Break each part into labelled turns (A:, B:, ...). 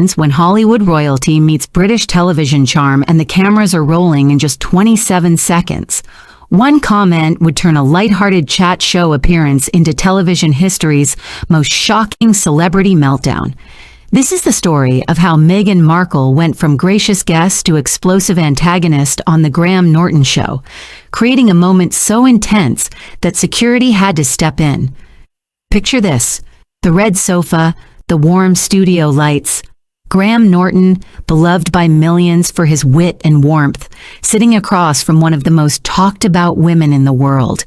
A: when Hollywood royalty meets British television charm and the cameras are rolling in just 27 seconds. One comment would turn a lighthearted chat show appearance into television history's most shocking celebrity meltdown. This is the story of how Meghan Markle went from gracious guest to explosive antagonist on the Norton show, creating a moment so intense that security had to step in. Picture this: the red sofa, the warm studio lights, Norton, beloved by millions for his wit and warmth, sitting across from one of the most talked about women in the world.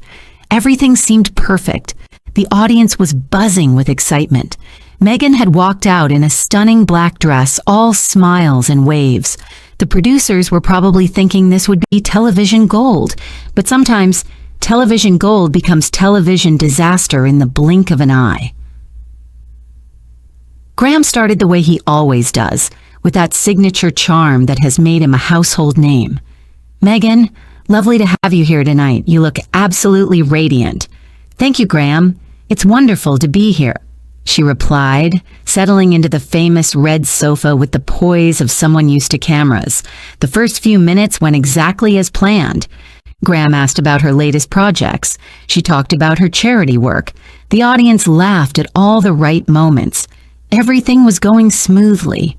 A: Everything seemed perfect. The audience was buzzing with excitement. Meghan had walked out in a stunning black dress, all smiles and waves. The producers were probably thinking this would be television gold, but sometimes television gold becomes television disaster in the blink of an eye. Graham started the way he always does, with that signature charm that has made him a household name. "Meghan, lovely to have you here tonight. You look absolutely radiant." "Thank you, Graham. It's wonderful to be here," she replied, settling into the famous red sofa with the poise of someone used to cameras. The first few minutes went exactly as planned. Graham asked about her latest projects. She talked about her charity work. The audience laughed at all the right moments. Everything was going smoothly.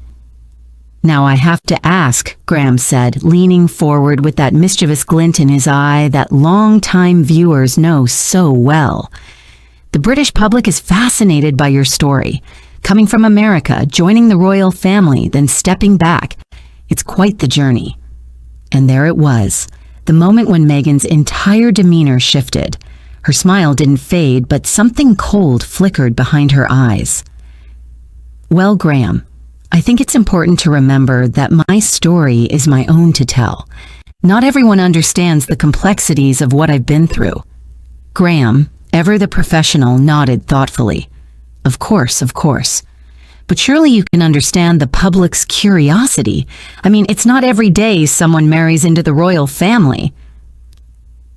A: "Now I have to ask," Graham said, leaning forward with that mischievous glint in his eye that long-time viewers know so well. "The British public is fascinated by your story. Coming from America, joining the royal family, then stepping back. It's quite the journey." And there it was, the moment when Meghan's entire demeanor shifted. Her smile didn't fade, but something cold flickered behind her eyes. "Well, Graham, I think it's important to remember that my story is my own to tell. Not everyone understands the complexities of what I've been through." Graham, ever the professional, nodded thoughtfully. Of course. But surely you can understand the public's curiosity. I mean, it's not every day someone marries into the royal family."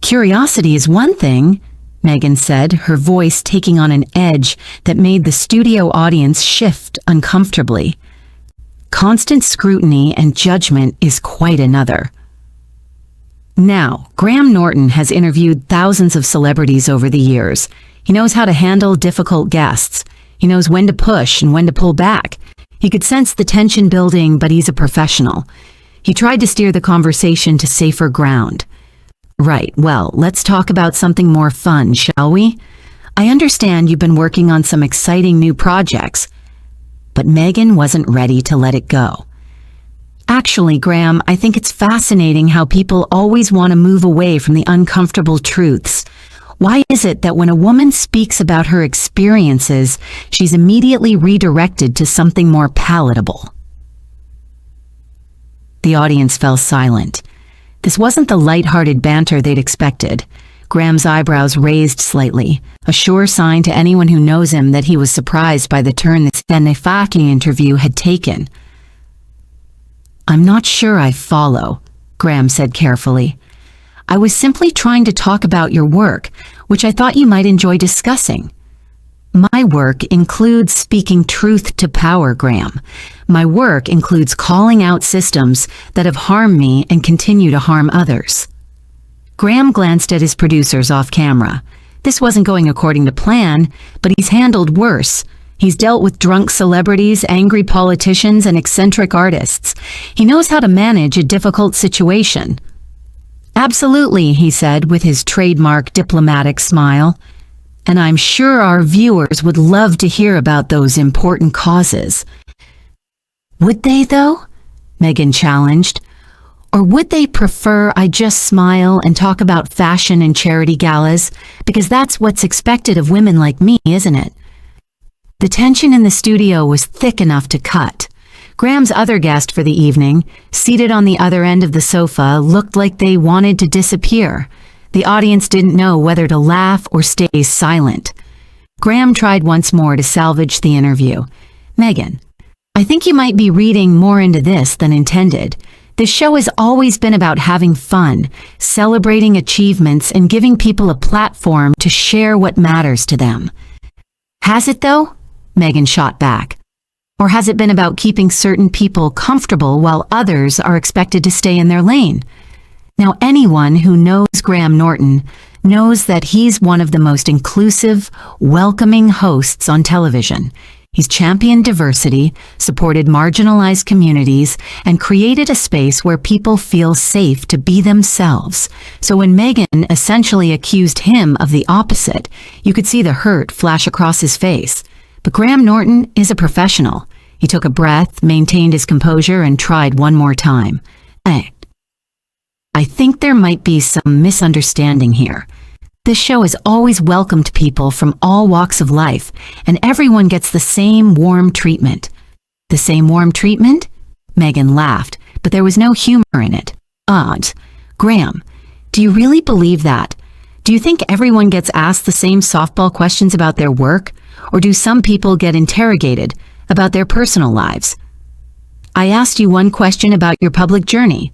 A: "Curiosity is one thing," Meghan said, her voice taking on an edge that made the studio audience shift uncomfortably. "Constant scrutiny and judgment is quite another." Now, Norton has interviewed thousands of celebrities over the years. He knows how to handle difficult guests. He knows when to push and when to pull back. He could sense the tension building, but he's a professional. He tried to steer the conversation to safer ground. "Right, well, let's talk about something more fun, shall we? I understand you've been working on some exciting new projects." But Meghan wasn't ready to let it go. "Actually, Graham, I think it's fascinating how people always want to move away from the uncomfortable truths. Why is it that when a woman speaks about her experiences, she's immediately redirected to something more palatable?" The audience fell silent. This wasn't the light-hearted banter they'd expected. Graham's eyebrows raised slightly, a sure sign to anyone who knows him that he was surprised by the turn this fucking interview had taken. "I'm not sure I follow," Graham said carefully. "I was simply trying to talk about your work, which I thought you might enjoy discussing." "My work includes speaking truth to power, Graham. My work includes calling out systems that have harmed me and continue to harm others." Graham glanced at his producers off camera. This wasn't going according to plan, but he's handled worse. He's dealt with drunk celebrities, angry politicians, and eccentric artists. He knows how to manage a difficult situation. "Absolutely," he said with his trademark diplomatic smile. "And I'm sure our viewers would love to hear about those important causes." "Would they, though?" Meghan challenged. "Or would they prefer I just smile and talk about fashion and charity galas? Because that's what's expected of women like me, isn't it?" The tension in the studio was thick enough to cut. Graham's other guest for the evening, seated on the other end of the sofa, looked like they wanted to disappear. The audience didn't know whether to laugh or stay silent. Graham tried once more to salvage the interview. "Meghan, I think you might be reading more into this than intended. This show has always been about having fun, celebrating achievements, and giving people a platform to share what matters to them." "Has it, though?" Meghan shot back. Or has it been about keeping certain people comfortable while others are expected to stay in their lane? Now, anyone who knows Graham Norton knows that he's one of the most inclusive, welcoming hosts on television. He's championed diversity, supported marginalized communities, and created a space where people feel safe to be themselves. So when Meghan essentially accused him of the opposite, you could see the hurt flash across his face. But Graham Norton is a professional. He took a breath, maintained his composure, and tried one more time. I think there might be some misunderstanding here. This show has always welcomed people from all walks of life, and everyone gets the same warm treatment. The same warm treatment? Meghan laughed, but there was no humor in it. Odds. Graham, do you really believe that? Do you think everyone gets asked the same softball questions about their work? Or do some people get interrogated about their personal lives? I asked you one question about your public journey.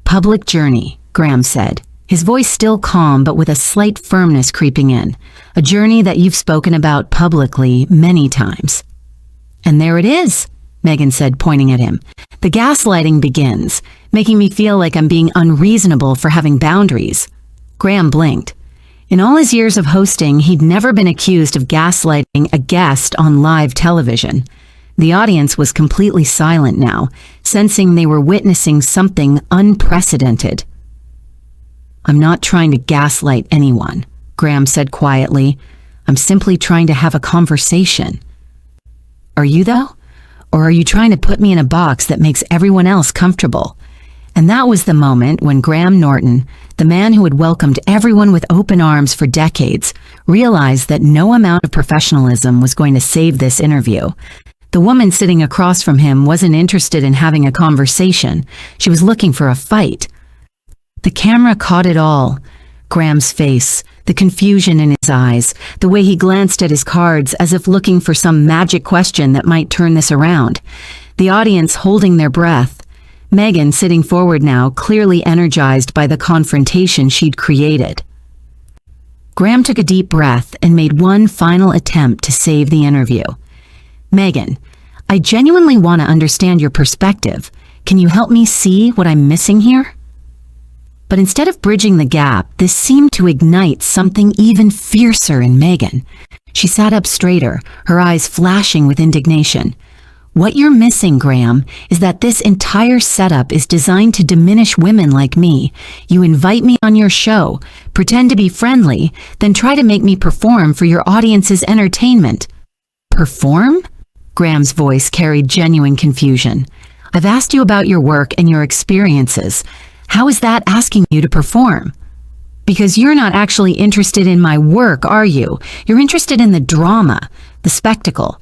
A: Public journey, Graham said, his voice still calm but with a slight firmness creeping in. A journey that you've spoken about publicly many times. And there it is, Meghan said, pointing at him. The gaslighting begins, making me feel like I'm being unreasonable for having boundaries. Graham blinked. In all his years of hosting, he'd never been accused of gaslighting a guest on live television. The audience was completely silent now, sensing they were witnessing something unprecedented. I'm not trying to gaslight anyone, Graham said quietly. I'm simply trying to have a conversation. Are you, though? Or are you trying to put me in a box that makes everyone else comfortable? And that was the moment when Graham Norton, the man who had welcomed everyone with open arms for decades, realized that no amount of professionalism was going to save this interview. The woman sitting across from him wasn't interested in having a conversation. She was looking for a fight. The camera caught it all. Graham's face, the confusion in his eyes, the way he glanced at his cards as if looking for some magic question that might turn this around. The audience holding their breath. Meghan sitting forward now, clearly energized by the confrontation she'd created. Graham took a deep breath and made one final attempt to save the interview. Meghan, I genuinely want to understand your perspective. Can you help me see what I'm missing here? But instead of bridging the gap, this seemed to ignite something even fiercer in Meghan. She sat up straighter, her eyes flashing with indignation. What you're missing, Graham, is that this entire setup is designed to diminish women like me. You invite me on your show, pretend to be friendly, then try to make me perform for your audience's entertainment. Perform? Graham's voice carried genuine confusion. I've asked you about your work and your experiences. How is that asking you to perform? Because you're not actually interested in my work, are you? You're interested in the drama, the spectacle.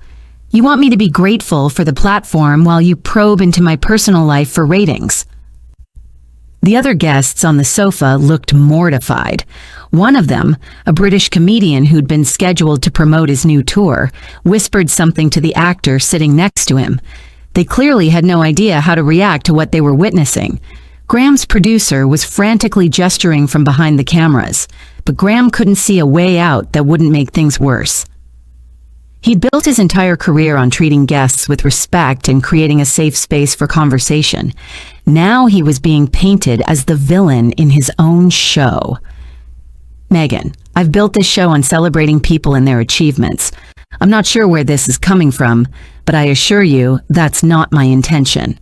A: You want me to be grateful for the platform while you probe into my personal life for ratings. The other guests on the sofa looked mortified. One of them, a British comedian who'd been scheduled to promote his new tour, whispered something to the actor sitting next to him. They clearly had no idea how to react to what they were witnessing. Graham's producer was frantically gesturing from behind the cameras, but Graham couldn't see a way out that wouldn't make things worse. He'd built his entire career on treating guests with respect and creating a safe space for conversation. Now he was being painted as the villain in his own show. Meghan, I've built this show on celebrating people and their achievements. I'm not sure where this is coming from, but I assure you that's not my intention.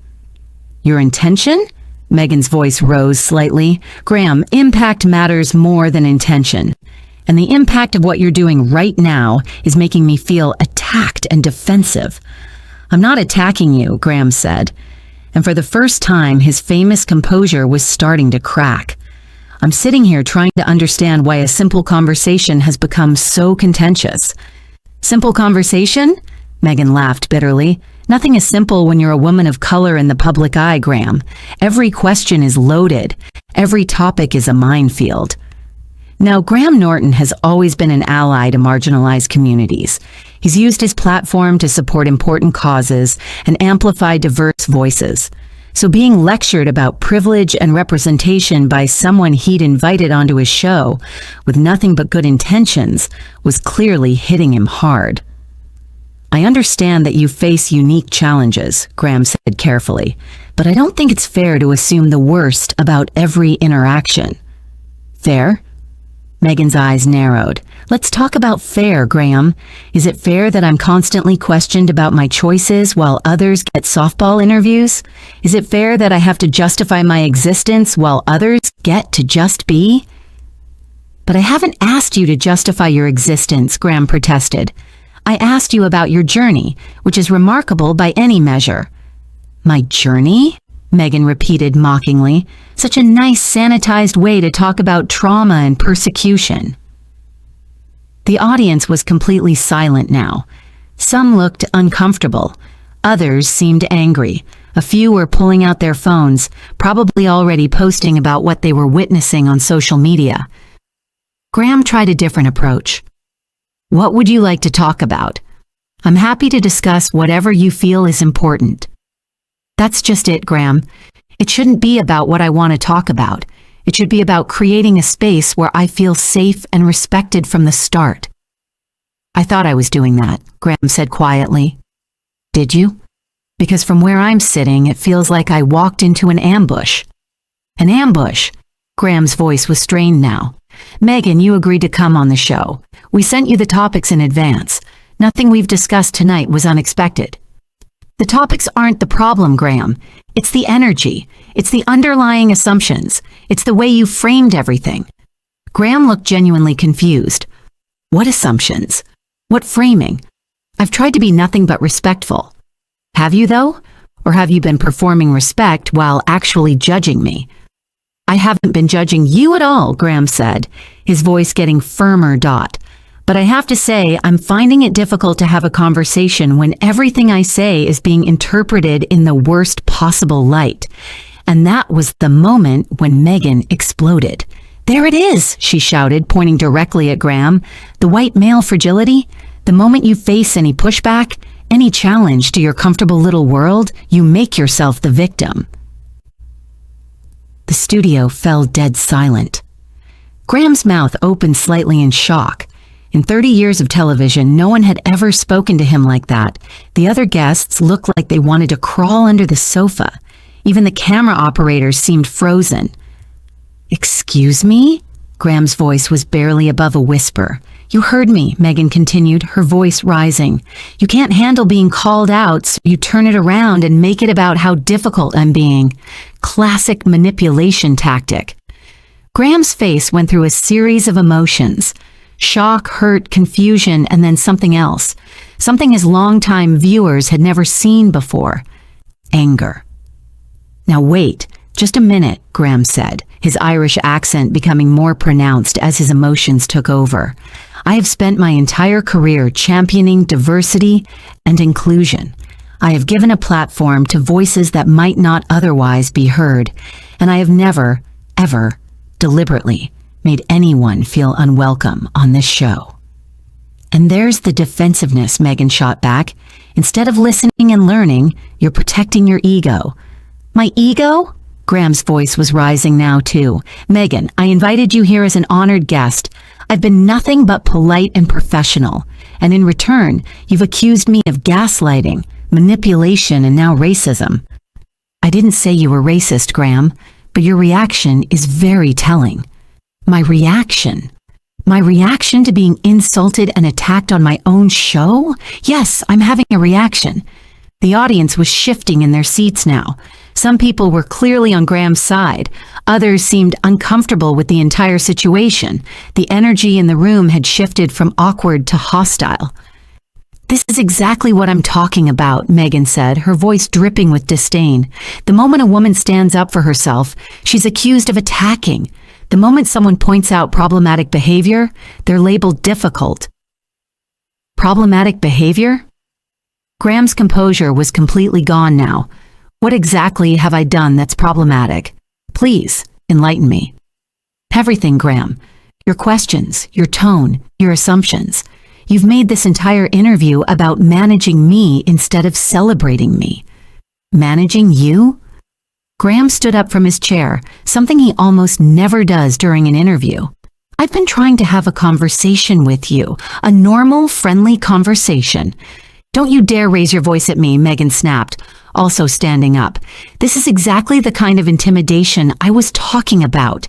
A: Your intention? Meghan's voice rose slightly. Graham, impact matters more than intention. And the impact of what you're doing right now is making me feel attacked and defensive. I'm not attacking you, Graham said. And for the first time, his famous composure was starting to crack. I'm sitting here trying to understand why a simple conversation has become so contentious. Simple conversation? Meghan laughed bitterly. Nothing is simple when you're a woman of color in the public eye, Graham. Every question is loaded. Every topic is a minefield. Now, Graham Norton has always been an ally to marginalized communities. He's used his platform to support important causes and amplify diverse voices. So being lectured about privilege and representation by someone he'd invited onto his show with nothing but good intentions was clearly hitting him hard. I understand that you face unique challenges, Graham said carefully, but I don't think it's fair to assume the worst about every interaction. Fair? Meghan's eyes narrowed. Let's talk about fair, Graham. Is it fair that I'm constantly questioned about my choices while others get softball interviews? Is it fair that I have to justify my existence while others get to just be? But I haven't asked you to justify your existence, Graham protested. I asked you about your journey, which is remarkable by any measure. My journey? Meghan repeated mockingly. Such a nice sanitized way to talk about trauma and persecution. The audience was completely silent now. Some looked uncomfortable. Others seemed angry. A few were pulling out their phones, probably already posting about what they were witnessing on social media. Graham tried a different approach. What would you like to talk about? I'm happy to discuss whatever you feel is important. That's just it, Graham. It shouldn't be about what I want to talk about. It should be about creating a space where I feel safe and respected from the start. I thought I was doing that, Graham said quietly. Did you? Because from where I'm sitting, it feels like I walked into an ambush. An ambush? Graham's voice was strained now. Meghan, you agreed to come on the show. We sent you the topics in advance. Nothing we've discussed tonight was unexpected. The topics aren't the problem, Graham. It's the energy. It's the underlying assumptions. It's the way you framed everything. Graham looked genuinely confused. What assumptions? What framing? I've tried to be nothing but respectful. Have you, though? Or have you been performing respect while actually judging me? I haven't been judging you at all, Graham said, his voice getting firmer. But I have to say, I'm finding it difficult to have a conversation when everything I say is being interpreted in the worst possible light. And that was the moment when Meghan exploded. There it is, she shouted, pointing directly at Graham. The white male fragility? The moment you face any pushback, any challenge to your comfortable little world, you make yourself the victim. The studio fell dead silent. Graham's mouth opened slightly in shock. In 30 years of television, no one had ever spoken to him like that. The other guests looked like they wanted to crawl under the sofa. Even the camera operators seemed frozen. Excuse me? Graham's voice was barely above a whisper. You heard me, Meghan continued, her voice rising. You can't handle being called out, so you turn it around and make it about how difficult I'm being. Classic manipulation tactic. Graham's face went through a series of emotions. Shock, hurt, confusion, and then something else. Something his longtime viewers had never seen before. Anger. Now wait, just a minute, Graham said, his Irish accent becoming more pronounced as his emotions took over. I have spent my entire career championing diversity and inclusion. I have given a platform to voices that might not otherwise be heard, and I have never, ever, deliberately made anyone feel unwelcome on this show. And there's the defensiveness, Meghan shot back. Instead of listening and learning, you're protecting your ego. My ego? Graham's voice was rising now too. Meghan, I invited you here as an honored guest. I've been nothing but polite and professional. And in return, you've accused me of gaslighting, manipulation, and now racism. I didn't say you were racist, Graham, but your reaction is very telling. My reaction? My reaction to being insulted and attacked on my own show? Yes, I'm having a reaction. The audience was shifting in their seats now. Some people were clearly on Graham's side. Others seemed uncomfortable with the entire situation. The energy in the room had shifted from awkward to hostile. This is exactly what I'm talking about, Meghan said, her voice dripping with disdain. The moment a woman stands up for herself, she's accused of attacking. The moment someone points out problematic behavior, they're labeled difficult. Problematic behavior? Graham's composure was completely gone now. What exactly have I done that's problematic? Please, enlighten me. Everything, Graham. Your questions, your tone, your assumptions. You've made this entire interview about managing me instead of celebrating me. Managing you? Graham stood up from his chair, something he almost never does during an interview. I've been trying to have a conversation with you, a normal, friendly conversation. Don't you dare raise your voice at me, Meghan snapped, also standing up. This is exactly the kind of intimidation I was talking about.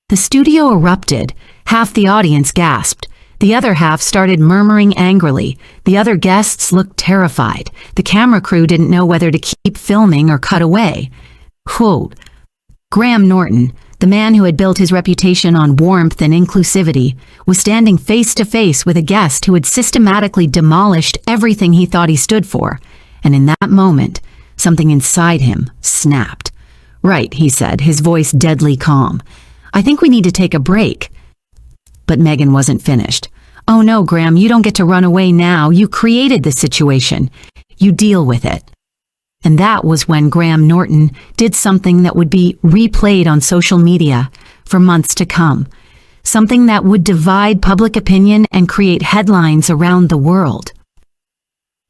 A: The studio erupted. Half the audience gasped. The other half started murmuring angrily. The other guests looked terrified. The camera crew didn't know whether to keep filming or cut away. Quote, Graham Norton, the man who had built his reputation on warmth and inclusivity, was standing face to face with a guest who had systematically demolished everything he thought he stood for. And in that moment, something inside him snapped. Right, he said, his voice deadly calm. I think we need to take a break. But Meghan wasn't finished. Oh no, Graham, you don't get to run away now. You created this situation. You deal with it. And that was when Graham Norton did something that would be replayed on social media for months to come. Something that would divide public opinion and create headlines around the world.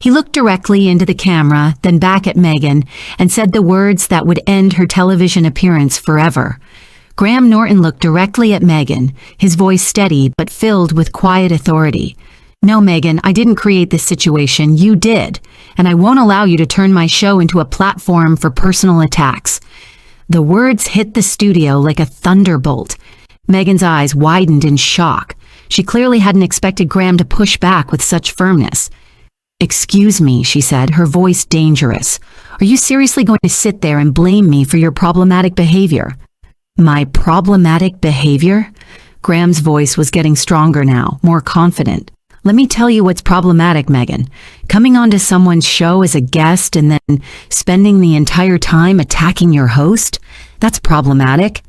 A: He looked directly into the camera, then back at Meghan, and said the words that would end her television appearance forever. Graham Norton looked directly at Meghan, his voice steady but filled with quiet authority. No, Meghan, I didn't create this situation. You did. And I won't allow you to turn my show into a platform for personal attacks. The words hit the studio like a thunderbolt. Meghan's eyes widened in shock. She clearly hadn't expected Graham to push back with such firmness. Excuse me, she said, her voice dangerous. Are you seriously going to sit there and blame me for your problematic behavior? My problematic behavior? Graham's voice was getting stronger now, more confident. Let me tell you what's problematic, Meghan. Coming onto someone's show as a guest and then spending the entire time attacking your host? That's problematic.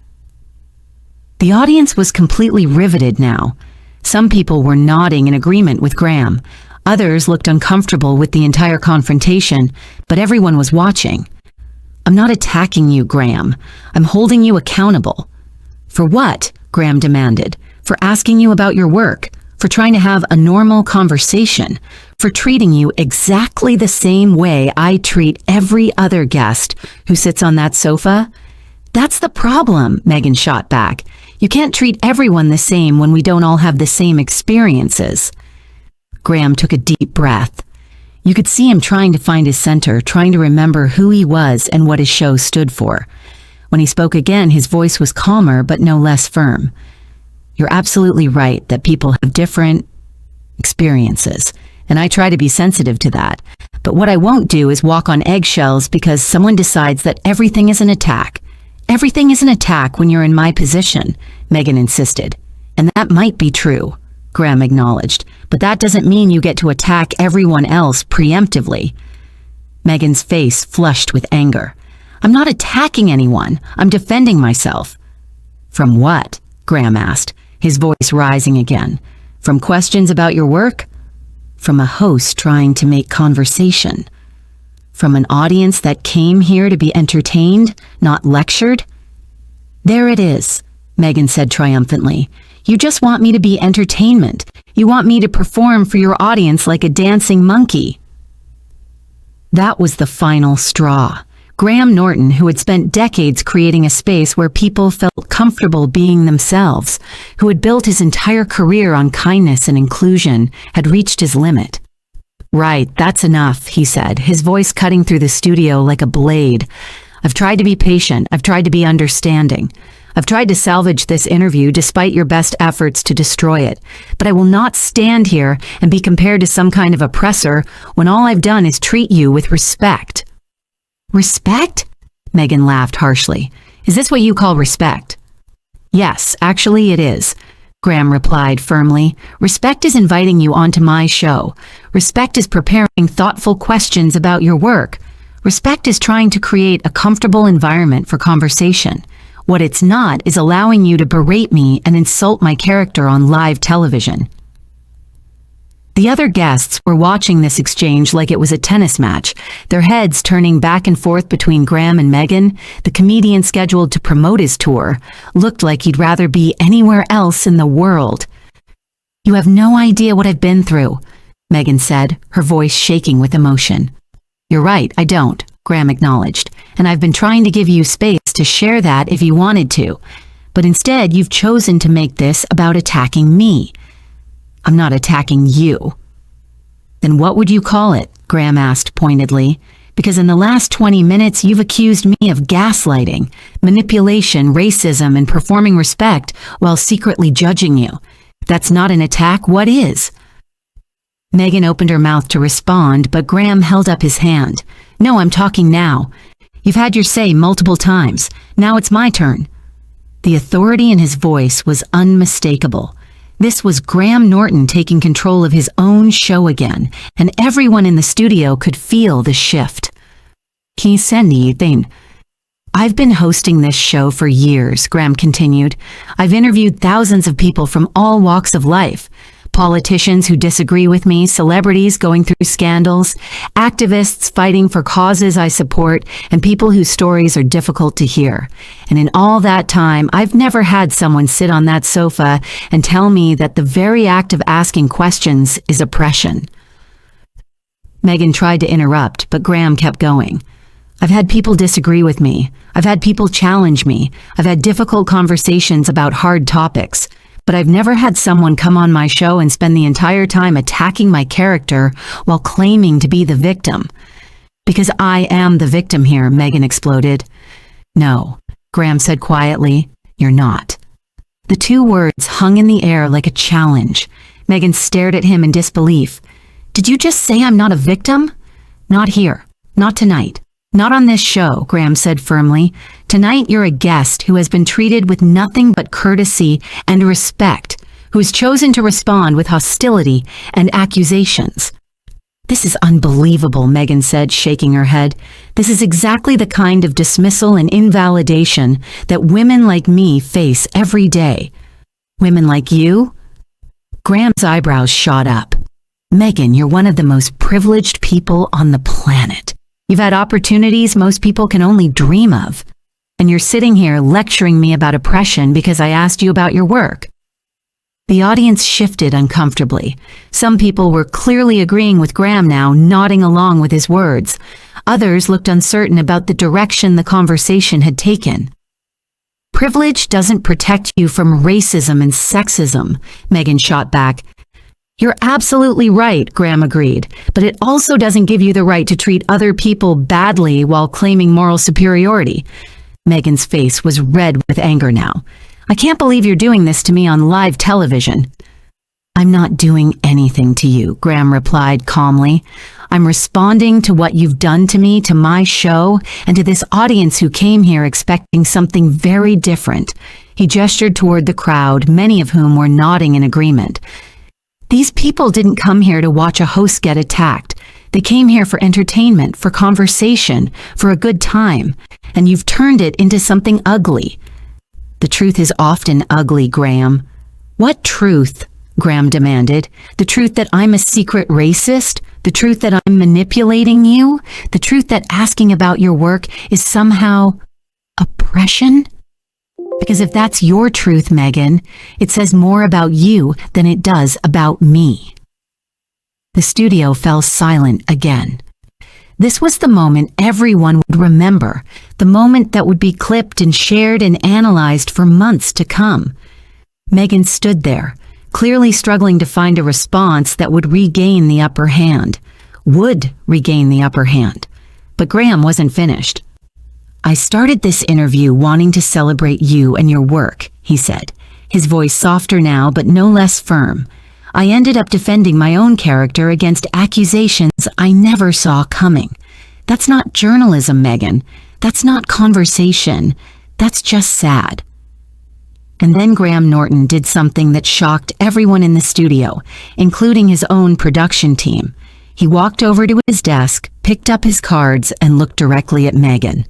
A: The audience was completely riveted now. Some people were nodding in agreement with Graham. Others looked uncomfortable with the entire confrontation, but everyone was watching. I'm not attacking you, Graham. I'm holding you accountable. For what? Graham demanded. For asking you about your work. For trying to have a normal conversation. For treating you exactly the same way I treat every other guest who sits on that sofa. That's the problem, Meghan shot back. You can't treat everyone the same when we don't all have the same experiences. Graham took a deep breath. You could see him trying to find his center, trying to remember who he was and what his show stood for. When he spoke again, his voice was calmer but no less firm. You're absolutely right that people have different experiences, and I try to be sensitive to that. But what I won't do is walk on eggshells because someone decides that everything is an attack. Everything is an attack when you're in my position, Meghan insisted. And that might be true, Graham acknowledged, but that doesn't mean you get to attack everyone else preemptively. Meghan's face flushed with anger. I'm not attacking anyone. I'm defending myself. From what? Graham asked, his voice rising again. From questions about your work? From a host trying to make conversation? From an audience that came here to be entertained, not lectured? There it is, Meghan said triumphantly. You just want me to be entertainment. You want me to perform for your audience like a dancing monkey. That was the final straw. Graham Norton, who had spent decades creating a space where people felt comfortable being themselves, who had built his entire career on kindness and inclusion, had reached his limit. Right, that's enough, he said, his voice cutting through the studio like a blade. I've tried to be patient. I've tried to be understanding. I've tried to salvage this interview despite your best efforts to destroy it. But I will not stand here and be compared to some kind of oppressor when all I've done is treat you with respect. Respect? Meghan laughed harshly. Is this what you call respect? Yes, actually it is, Graham replied firmly. Respect is inviting you onto my show. Respect is preparing thoughtful questions about your work. Respect is trying to create a comfortable environment for conversation. What it's not is allowing you to berate me and insult my character on live television. The other guests were watching this exchange like it was a tennis match, their heads turning back and forth between Graham and Meghan. The comedian scheduled to promote his tour looked like he'd rather be anywhere else in the world. You have no idea what I've been through, Meghan said, her voice shaking with emotion. You're right, I don't, Graham acknowledged, and I've been trying to give you space to share that if you wanted to, but instead you've chosen to make this about attacking me. I'm not attacking you. Then what would you call it? Graham asked pointedly. Because in the last 20 minutes, you've accused me of gaslighting, manipulation, racism, and performing respect while secretly judging you. If that's not an attack, what is? Meghan opened her mouth to respond, but Graham held up his hand. No, I'm talking now. You've had your say multiple times. Now it's my turn. The authority in his voice was unmistakable. This was Graham Norton taking control of his own show again, and everyone in the studio could feel the shift. I've been hosting this show for years, Graham continued. I've interviewed thousands of people from all walks of life. Politicians who disagree with me, celebrities going through scandals, activists fighting for causes I support, and people whose stories are difficult to hear. And in all that time, I've never had someone sit on that sofa and tell me that the very act of asking questions is oppression. Meghan tried to interrupt, but Graham kept going. I've had people disagree with me. I've had people challenge me. I've had difficult conversations about hard topics. But I've never had someone come on my show and spend the entire time attacking my character while claiming to be the victim. Because I am the victim here, Meghan exploded. No, Graham said quietly, you're not. The two words hung in the air like a challenge. Meghan stared at him in disbelief. Did you just say I'm not a victim? Not here. Not tonight. Not on this show, Graham said firmly. Tonight you're a guest who has been treated with nothing but courtesy and respect, who has chosen to respond with hostility and accusations. This is unbelievable, Meghan said, shaking her head. This is exactly the kind of dismissal and invalidation that women like me face every day. Women like you? Graham's eyebrows shot up. Meghan, you're one of the most privileged people on the planet. You've had opportunities most people can only dream of. And you're sitting here lecturing me about oppression because I asked you about your work. The audience shifted uncomfortably. Some people were clearly agreeing with Graham now, nodding along with his words. Others looked uncertain about the direction the conversation had taken. Privilege doesn't protect you from racism and sexism, Meghan shot back. You're absolutely right, Graham agreed, but it also doesn't give you the right to treat other people badly while claiming moral superiority. Meghan's face was red with anger now. I can't believe you're doing this to me on live television. I'm not doing anything to you, Graham replied calmly. I'm responding to what you've done to me, to my show, and to this audience who came here expecting something very different. He gestured toward the crowd, many of whom were nodding in agreement. These people didn't come here to watch a host get attacked. They came here for entertainment, for conversation, for a good time. And you've turned it into something ugly. The truth is often ugly, Graham. What truth? Graham demanded. The truth that I'm a secret racist? The truth that I'm manipulating you? The truth that asking about your work is somehow oppression? Because if that's your truth, Meghan, it says more about you than it does about me. The studio fell silent again. This was the moment everyone would remember, the moment that would be clipped and shared and analyzed for months to come. Meghan stood there, clearly struggling to find a response that would regain the upper hand. Would regain the upper hand. But Graham wasn't finished. I started this interview wanting to celebrate you and your work, he said, his voice softer now but no less firm. I ended up defending my own character against accusations I never saw coming. That's not journalism, Meghan. That's not conversation. That's just sad. And then Graham Norton did something that shocked everyone in the studio, including his own production team. He walked over to his desk, picked up his cards, and looked directly at Meghan.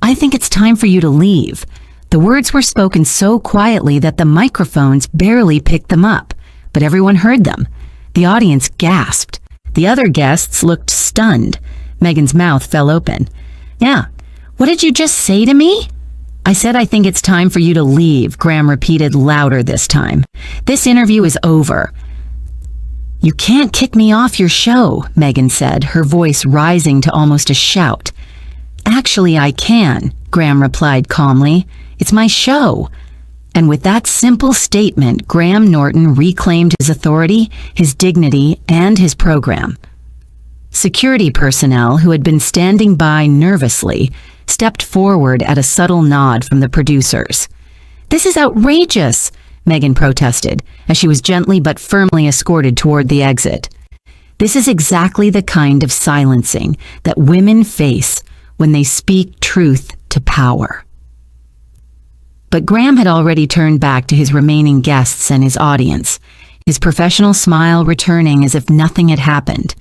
A: I think it's time for you to leave. The words were spoken so quietly that the microphones barely picked them up, but everyone heard them. The audience gasped. The other guests looked stunned. Meghan's mouth fell open. Yeah, what did you just say to me? I said I think it's time for you to leave, Graham repeated louder this time. This interview is over. You can't kick me off your show, Meghan said, her voice rising to almost a shout. Actually, I can, Graham replied calmly. It's my show. And with that simple statement, Graham Norton reclaimed his authority, his dignity, and his program. Security personnel who had been standing by nervously stepped forward at a subtle nod from the producers. "This is outrageous," Meghan protested, as she was gently but firmly escorted toward the exit. This is exactly the kind of silencing that women face when they speak truth to power. But Graham had already turned back to his remaining guests and his audience, his professional smile returning as if nothing had happened.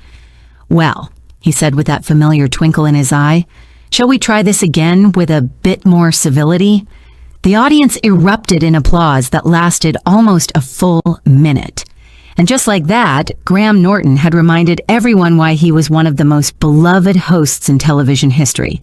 A: "Well," he said with that familiar twinkle in his eye, "shall we try this again with a bit more civility?" The audience erupted in applause that lasted almost a full minute. And just like that, Graham Norton had reminded everyone why he was one of the most beloved hosts in television history.